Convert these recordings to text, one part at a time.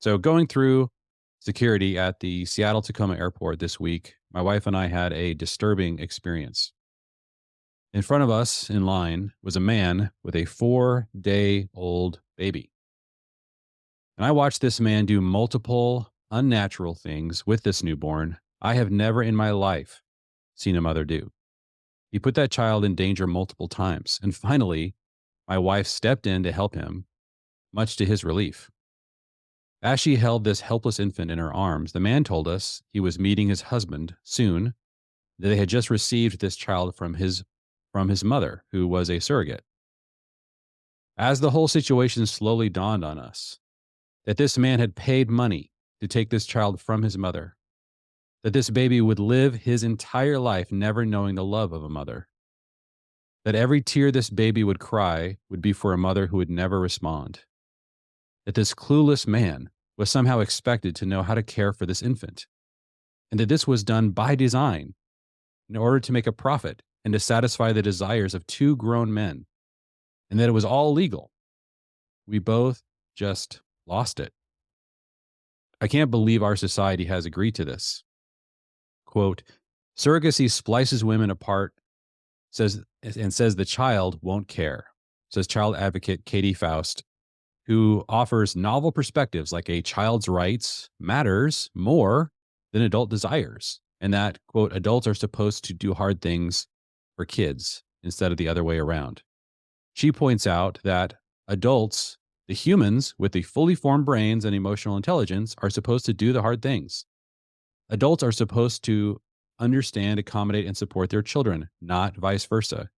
So going through security at the Seattle Tacoma airport this week, my wife and I had a disturbing experience. In front of us in line was a man with a 4-day-old baby. And I watched this man do multiple unnatural things with this newborn I have never in my life seen a mother do. He put that child in danger multiple times. And finally, my wife stepped in to help him, much to his relief. As she held this helpless infant in her arms, the man told us he was meeting his husband soon, that they had just received this child from his mother, who was a surrogate. As the whole situation slowly dawned on us, that this man had paid money to take this child from his mother, that this baby would live his entire life never knowing the love of a mother, that every tear this baby would cry would be for a mother who would never respond, that this clueless man was somehow expected to know how to care for this infant, and that this was done by design in order to make a profit and to satisfy the desires of two grown men, and that it was all legal. We both just lost it. I can't believe our society has agreed to this. Quote, surrogacy splices women apart, says the child won't care, says child advocate Katie Faust, who offers novel perspectives like a child's rights matters more than adult desires, and that, quote, adults are supposed to do hard things for kids instead of the other way around. She points out that adults, the humans with the fully formed brains and emotional intelligence, are supposed to do the hard things. Adults are supposed to understand, accommodate, and support their children, not vice versa.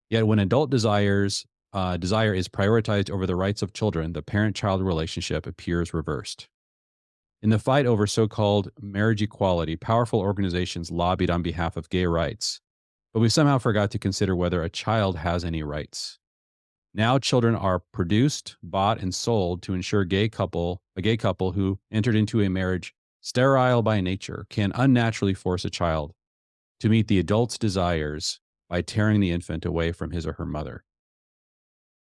Yet when adult desire is prioritized over the rights of children, the parent-child relationship appears reversed. In the fight over so-called marriage equality, powerful organizations lobbied on behalf of gay rights, but we somehow forgot to consider whether a child has any rights. Now children are produced, bought, and sold to ensure a gay couple who entered into a marriage sterile by nature can unnaturally force a child to meet the adult's desires by tearing the infant away from his or her mother.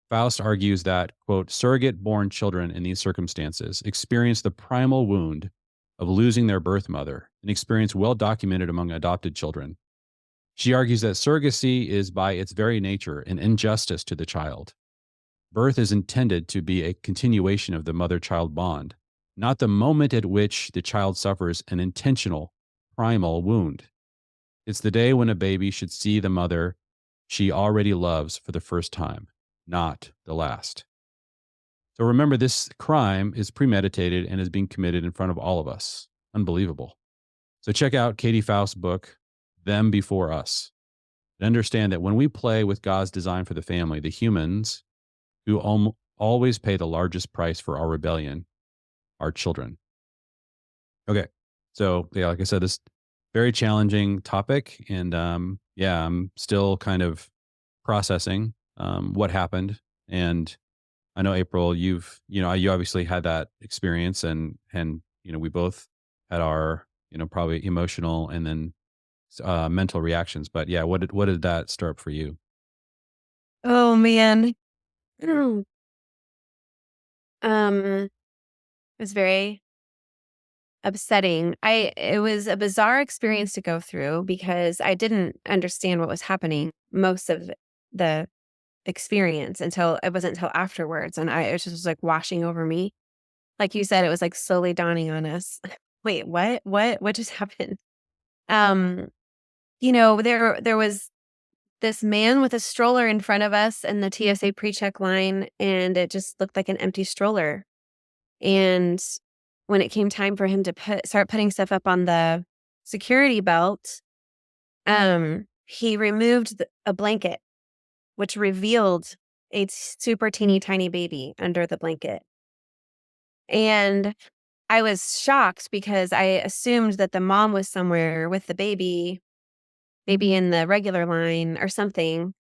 Faust argues that, quote, surrogate-born children in these circumstances experience the primal wound of losing their birth mother, an experience well documented among adopted children. She argues that surrogacy is by its very nature an injustice to the child. Birth is intended to be a continuation of the mother-child bond, not the moment at which the child suffers an intentional, primal wound. It's the day when a baby should see the mother she already loves for the first time, not the last. So remember, this crime is premeditated and is being committed in front of all of us. Unbelievable. So check out Katie Faust's book, Them Before Us, and understand that when we play with God's design for the family, the humans who always pay the largest price for our rebellion are children. Okay. So yeah, like I said, this very challenging topic. And I'm still kind of processing what happened. And I know, April, you obviously had that experience, and we both had our, probably emotional and then mental reactions. But yeah, what did that stir up for you? Oh man. It was very upsetting. It was a bizarre experience to go through because I didn't understand what was happening most of the experience until it wasn't until afterwards, and it just was like washing over me. Like you said, it was like slowly dawning on us. Wait, what? What just happened? Um, there was this man with a stroller in front of us in the TSA pre-check line, and it just looked like an empty stroller. And when it came time for him to start putting stuff up on the security belt, he removed a blanket, which revealed a super teeny tiny baby under the blanket. And I was shocked because I assumed that the mom was somewhere with the baby, maybe in the regular line or something.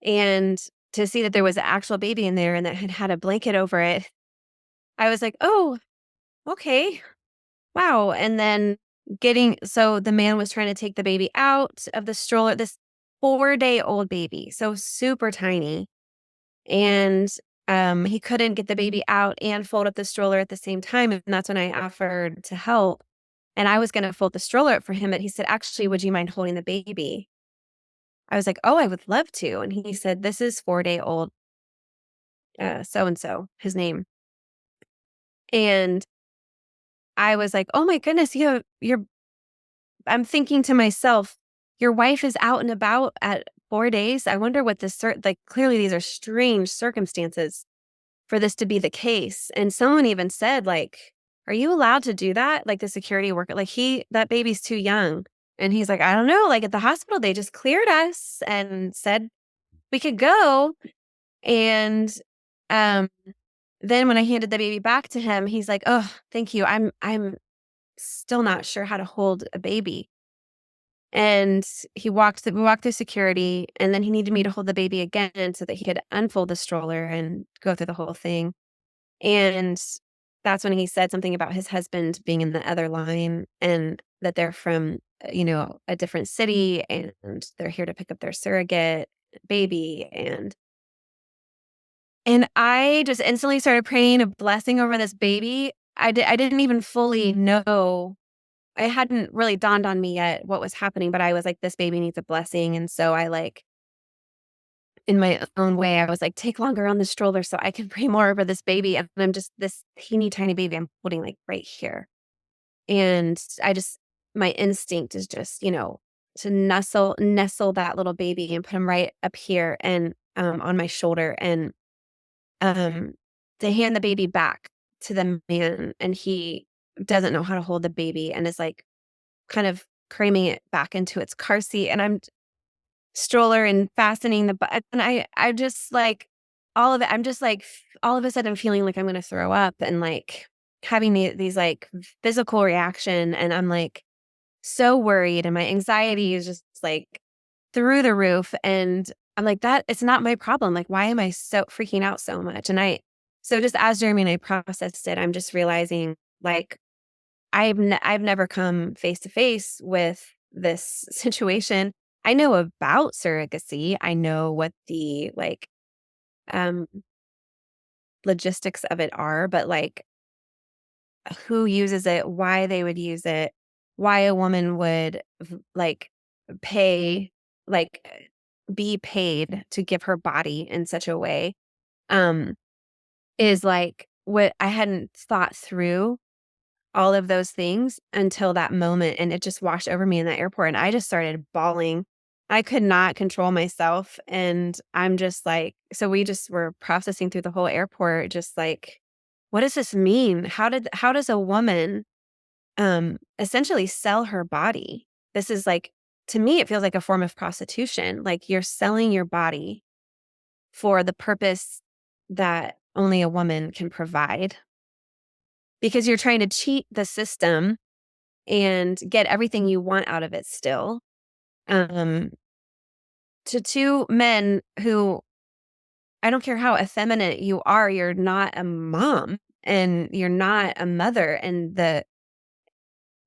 And to see that there was an actual baby in there and that had a blanket over it, I was like, oh, okay. Wow. And then so the man was trying to take the baby out of the stroller, this 4-day-old baby, so super tiny. And he couldn't get the baby out and fold up the stroller at the same time, and that's when I offered to help, and I was gonna fold the stroller up for him, but he said, "Actually, would you mind holding the baby?" I was like, "Oh, I would love to," and he said, "This is 4-day-old, so and so," his name, and I was like, "Oh my goodness, you're" I'm thinking to myself, "Your wife is out and about at 4 days? I wonder what like, clearly these are strange circumstances for this to be the case," and someone even said, like, "Are you allowed to do that?" Like, the security worker, like, that baby's too young, and he's like, "I don't know, like, at the hospital, they just cleared us and said we could go," and, um, then when I handed the baby back to him, he's like, "Oh, thank you. I'm still not sure how to hold a baby." And we walked through security, and then he needed me to hold the baby again so that he could unfold the stroller and go through the whole thing. And that's when he said something about his husband being in the other line and that they're from, a different city and they're here to pick up their surrogate baby. And I just instantly started praying a blessing over this baby. I didn't even fully know. It hadn't really dawned on me yet what was happening, but I was like, this baby needs a blessing. And so I like, in my own way, I was like, take longer on the stroller so I can pray more over this baby. And I'm just this teeny tiny baby I'm holding like right here. And my instinct is just, to nestle that little baby and put him right up here and on my shoulder and um to hand the baby back to the man. And he doesn't know how to hold the baby and is like kind of cramming it back into its car seat, and I'm stroller and fastening the and I just like all of it. I'm just like all of a sudden feeling like I'm gonna throw up and like having these like physical reaction, and I'm like so worried, and my anxiety is just like through the roof, and I'm like that it's not my problem. Like why am I so freaking out so much? And so just as Jeremy and I processed it, I'm just realizing like I've never come face to face with this situation. I know about surrogacy. I know what the, like, um, logistics of it are, but, like, who uses it, why they would use it, why a woman would like, pay like, be paid to give her body in such a way, um, is, like, what I hadn't thought through all of those things until that moment, and it just washed over me in the airport, and I just started bawling. I could not control myself, and I'm just like so we just were processing through the whole airport, just like, "What does this mean? How does a woman, essentially sell her body?" This is like to me, it feels like a form of prostitution, like, you're selling your body for the purpose that only a woman can provide, because you're trying to cheat the system and get everything you want out of it still, um, to 2 men who I don't care how effeminate you are, you're not a mom, and you're not a mother, and the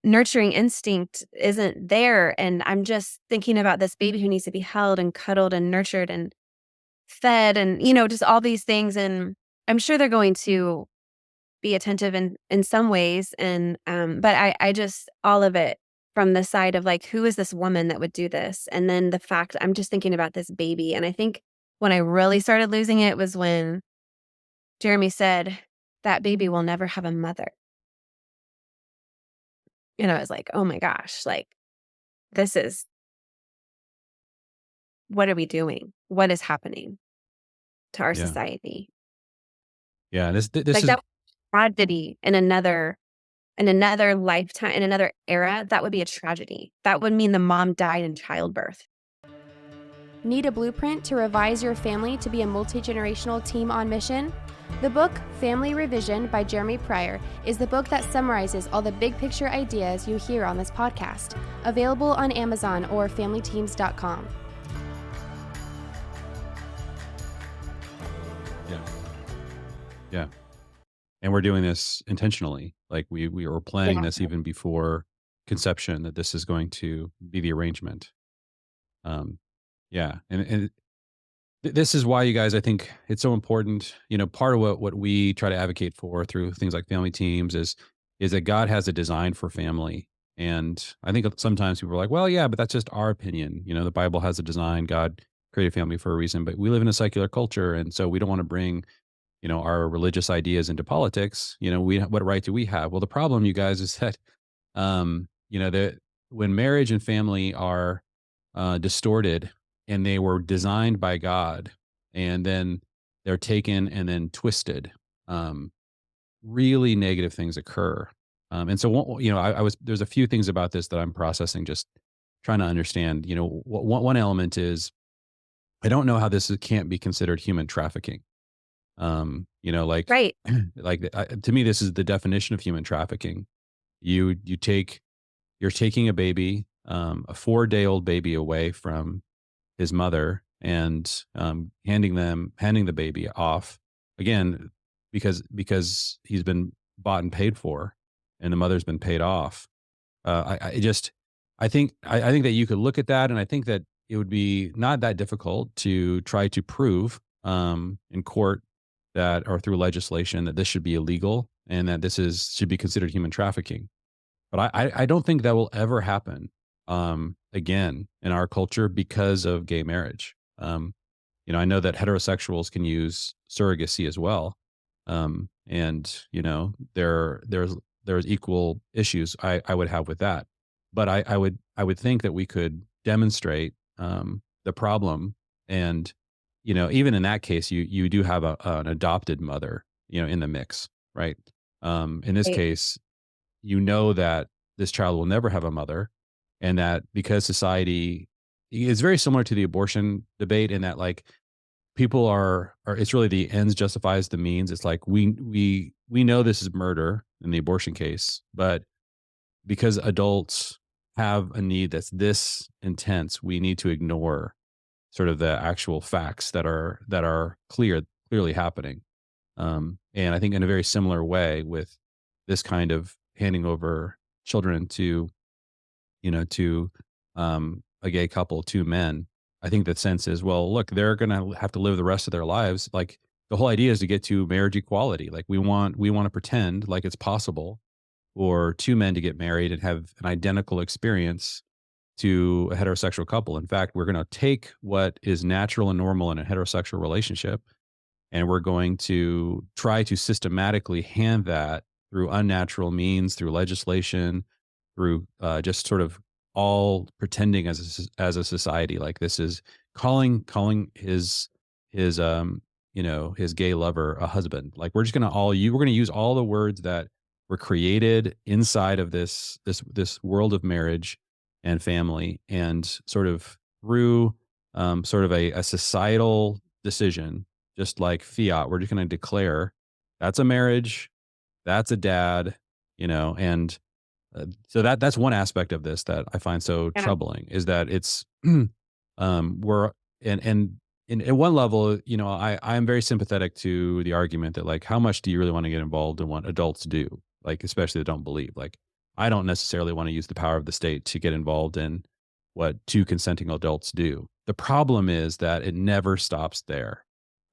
nurturing instinct isn't there, and I'm just thinking about this baby who needs to be held and cuddled and nurtured and fed and, just all these things, and I'm sure they're going to be attentive in some ways, and, but I just all of it from the side of, like, who is this woman that would do this? And then the fact I'm just thinking about this baby, and I think when I really started losing it was when Jeremy said, "That baby will never have a mother." And I was like, "Oh my gosh, like, this is what are we doing? What is happening to our Yeah. society?" Yeah. This Like, is, that tragedy in another lifetime, in another era, that would be a tragedy. That would mean the mom died in childbirth. Need a blueprint to revise your family to be a multi-generational team on mission? The book Family Revision by Jeremy Pryor is the book that summarizes all the big picture ideas you hear on this podcast. Available on Amazon or familyteams.com. yeah. Yeah. And we're doing this intentionally. Like we were planning Yeah. this even before conception that this is going to be the arrangement. Um, yeah. And This is why, you guys, I think it's so important. Part of what we try to advocate for through things like family teams is that God has a design for family. And I think sometimes people are like, well, yeah, but that's just our opinion. The Bible has a design. God created family for a reason, but we live in a secular culture, and so we don't want to bring our religious ideas into politics. What right do we have? Well, the problem, you guys, is that that when marriage and family are distorted, and they were designed by God, and then they're taken and then twisted, um, really negative things occur. And so, there's a few things about this that I'm processing, just trying to understand. One element is I don't know how can't be considered human trafficking. Like, Right. to me, this is the definition of human trafficking. You're taking a baby, a 4-day-old baby, away from his mother, and handing the baby off again, because he's been bought and paid for, and the mother's been paid off. I think that you could look at that, and I think that it would be not that difficult to try to prove in court that, or through legislation, that this should be illegal and that should be considered human trafficking. But I don't think that will ever happen again in our culture because of gay marriage. I know that heterosexuals can use surrogacy as well, and there's equal issues I would have with that. But I would think that we could demonstrate the problem, and even in that case, you do have an adopted mother in the mix, right? In this Right. case, that this child will never have a mother, and that because society is very similar to the abortion debate, in that, like, people are it's really the ends justifies the means. It's like we know this is murder in the abortion case, but because adults have a need that's this intense, we need to ignore sort of the actual facts that are clearly happening. And I think in a very similar way with this kind of handing over children to a gay couple, two men, I think the sense is, well, look, they're going to have to live the rest of their lives. Like, the whole idea is to get to marriage equality. Like, we want to pretend like it's possible for two men to get married and have an identical experience to a heterosexual couple. In fact, we're going to take what is natural and normal in a heterosexual relationship, and we're going to try to systematically hand that through unnatural means, through legislation, through just sort of all pretending as a society, like this is calling his gay lover a husband. Like, we're going to use all the words that were created inside of this world of marriage and family, and sort of through sort of a societal decision, just like fiat, we're just going to declare that's a marriage, that's a dad, and that's one aspect of this that I find so Yeah. troubling, is that it's we're and in one level, I'm very sympathetic to the argument that, like, how much do you really want to get involved in what adults do? Like, especially that don't believe. Like, I don't necessarily want to use the power of the state to get involved in what two consenting adults do. The problem is that it never stops there,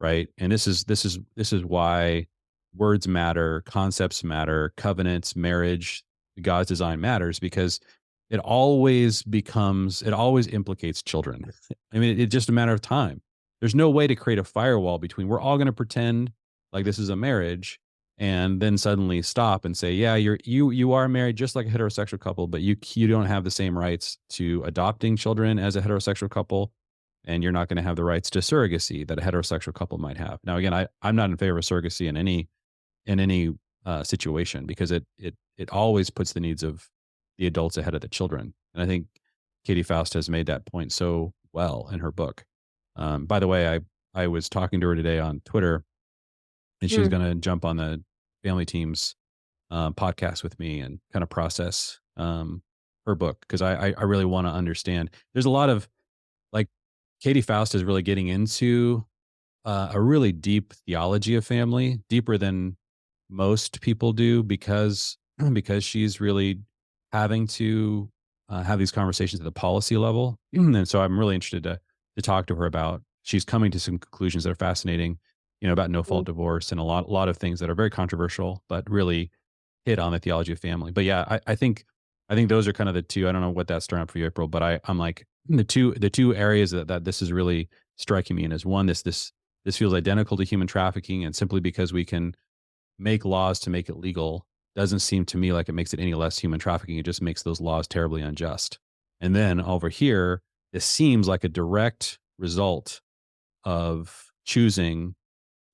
right? And this is why words matter, concepts matter, covenants, marriage, God's design matters, because it always implicates children. I mean, it's just a matter of time. There's no way to create a firewall between, we're all going to pretend like this is a marriage, and then suddenly stop and say, yeah, you are married just like a heterosexual couple, but you don't have the same rights to adopting children as a heterosexual couple, and you're not going to have the rights to surrogacy that a heterosexual couple might have. Now, again, I'm not in favor of surrogacy in any situation, because it always puts the needs of the adults ahead of the children. And I think Katie Faust has made that point so well in her book. By the way, I was talking to her today on Twitter, and she was Mm. going to jump on the family teams podcast with me and kind of process her book, because I really want to understand. There's a lot of, like, Katie Faust is really getting into a really deep theology of family, deeper than most people do, because because she's really having to have these conversations at the policy level. And so I'm really interested to talk to her about she's coming to some conclusions that are fascinating, about no fault divorce and a lot of things that are very controversial, but really hit on the theology of family. But yeah, I think those are kind of the two. I don't know what that's stirring up for you, April, but I'm like the two areas that this is really striking me in is one, this feels identical to human trafficking, and simply because we can make laws to make it legal doesn't seem to me like it makes it any less human trafficking. It just makes those laws terribly unjust. And then over here, this seems like a direct result of choosing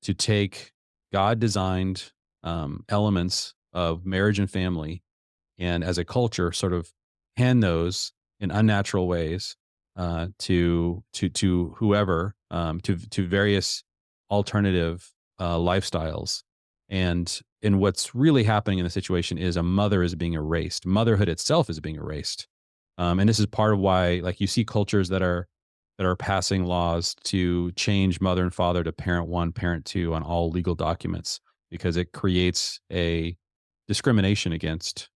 to take God designed elements of marriage and family, and as a culture, sort of hand those in unnatural ways to whoever, to various alternative lifestyles. And what's really happening in the situation is a mother is being erased. Motherhood itself is being erased. And this is part of why, like, you see cultures that are passing laws to change mother and father to parent one, parent two on all legal documents, because it creates a discrimination against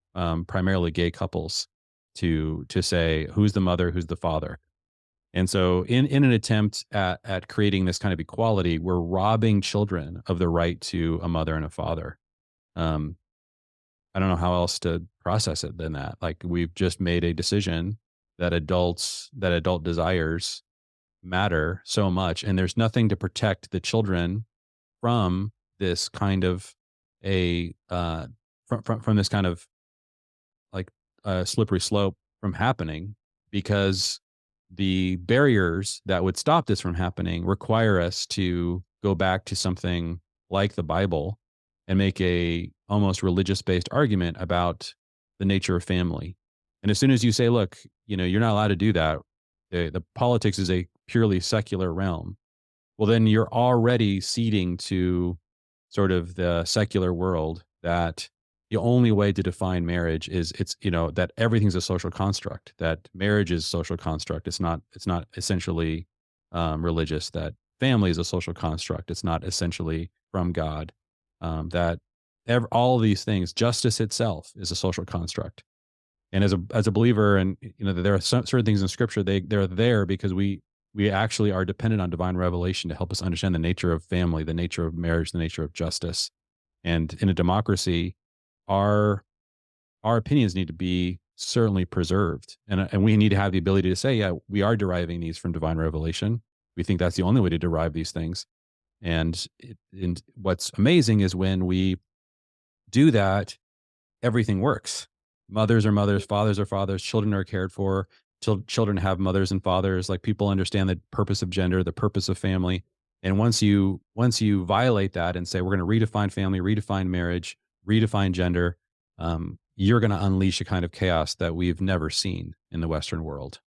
primarily gay couples to say who's the mother, who's the father. And so, in an attempt at creating this kind of equality, we're robbing children of the right to a mother and a father. Um, I don't know how else to process it than that. Like, we've just made a decision that adult desires matter so much, and there's nothing to protect the children from this kind of a from this kind of, like, slippery slope from happening, because the barriers that would stop this from happening require us to go back to something like the Bible and make a almost religious based argument about the nature of family. And as soon as you say, look, you're not allowed to do that, the politics is a purely secular realm, well, then you're already ceding to sort of the secular world that the only way to define marriage is that everything's a social construct, that marriage is a social construct. It's not essentially religious, that family is a social construct. It's not essentially from God. That all of these things, justice itself is a social construct. And as a believer, and that there are certain things in Scripture, they're there because we actually are dependent on divine revelation to help us understand the nature of family, the nature of marriage, the nature of justice. And in a democracy, our opinions need to be certainly preserved, and we need to have the ability to say, yeah, we are deriving these from divine revelation. We think that's the only way to derive these things. And what's amazing is when we do that, everything works. Mothers are mothers, fathers are fathers, children are cared for, children have mothers and fathers. Like, people understand the purpose of gender, the purpose of family. And once you violate that and say we're going to redefine family, redefine marriage, redefine gender, you're going to unleash a kind of chaos that we've never seen in the Western world.